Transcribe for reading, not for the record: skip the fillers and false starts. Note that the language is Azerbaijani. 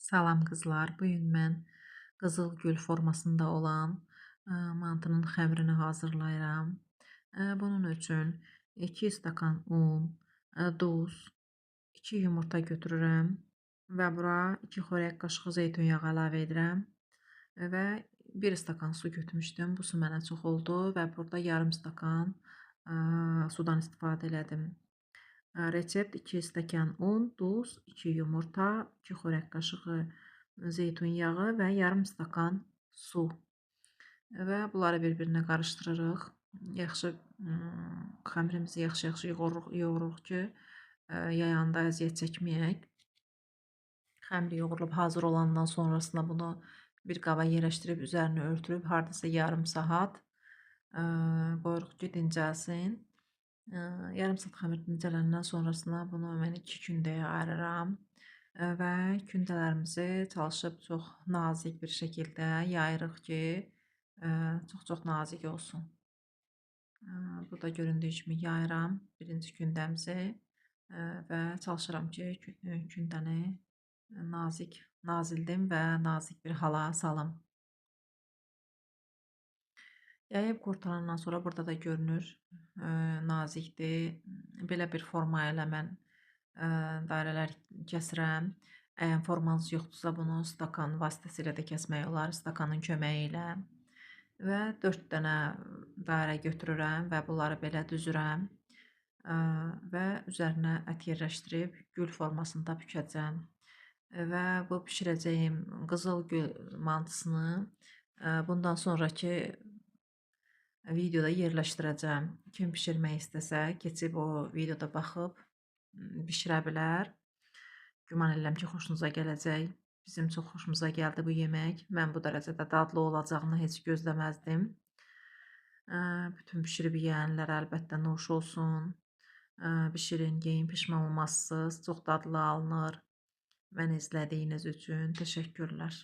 Salam qızlar. Bu gün mən qızıl gül formasında olan mantının xəmirini hazırlayıram. Bunun üçün 2 stakan un, duz, 2 yumurta götürürəm və bura 2 xörək qaşığı zeytun yağı əlavə edirəm və 1 stakan su götürmüşdüm. Bu su mənə çox oldu və burada yarım stakan sudan istifadə elədim. Resept 2 stəkan un, duz, 2 yumurta, 2 xörək qaşığı zeytun yağı və yarım stakan su və bunları bir-birinə qarışdırırıq. Yaxşı xəmirimizi yaxşı-yaxşı yoğururuq ki, yayanda əziyyət çəkməyək. Xəmir yoğurulub hazır olandan sonrasında bunu bir qaba yerləşdirib üzərini örtülüb hardasa yarım saat qoyuruq ki, dincəlsin. Yarım saat xəmir dincələndən sonrasında bunu mən 2 kündəyə ayırıram və kündələrimizi çalışıb çox nazik bir şəkildə yayırıq ki, çox-çox nazik olsun. Burada göründüyü kimi yayıram birinci kündəmizi və çalışıram ki, kündəni nazildim və nazik bir hala salım. Yayıb qurtarandan sonra burada da görünür, nazikdir. Belə bir forma ilə mən dairələr kəsirəm. Əgər formanız yoxdursa, bunu stakan vasitəsilə də kəsmək olar, stakanın köməyi ilə. Və 4 dənə dairə götürürəm və bunları belə düzürəm və üzərinə ət yerləşdirib gül formasında bükəcəm. Və bu bişirəcəyim qızıl gül mantısını bundan sonraki videoda yerləşdirəcəm. Kim bişirmək istəsə, keçib o videoda baxıb bişirə bilər. Güman edirəm ki, xoşunuza gələcək. Bizim çox xoşumuza gəldi bu yemək. Mən bu dərəcədə dadlı olacağını heç gözləməzdim. Bütün bişirib yeyənlər əlbəttə nuş olsun. Bişirin, yeyin, pişman olmazsınız. Çox dadlı alınır. Məni izlədiyiniz üçün təşəkkürlər.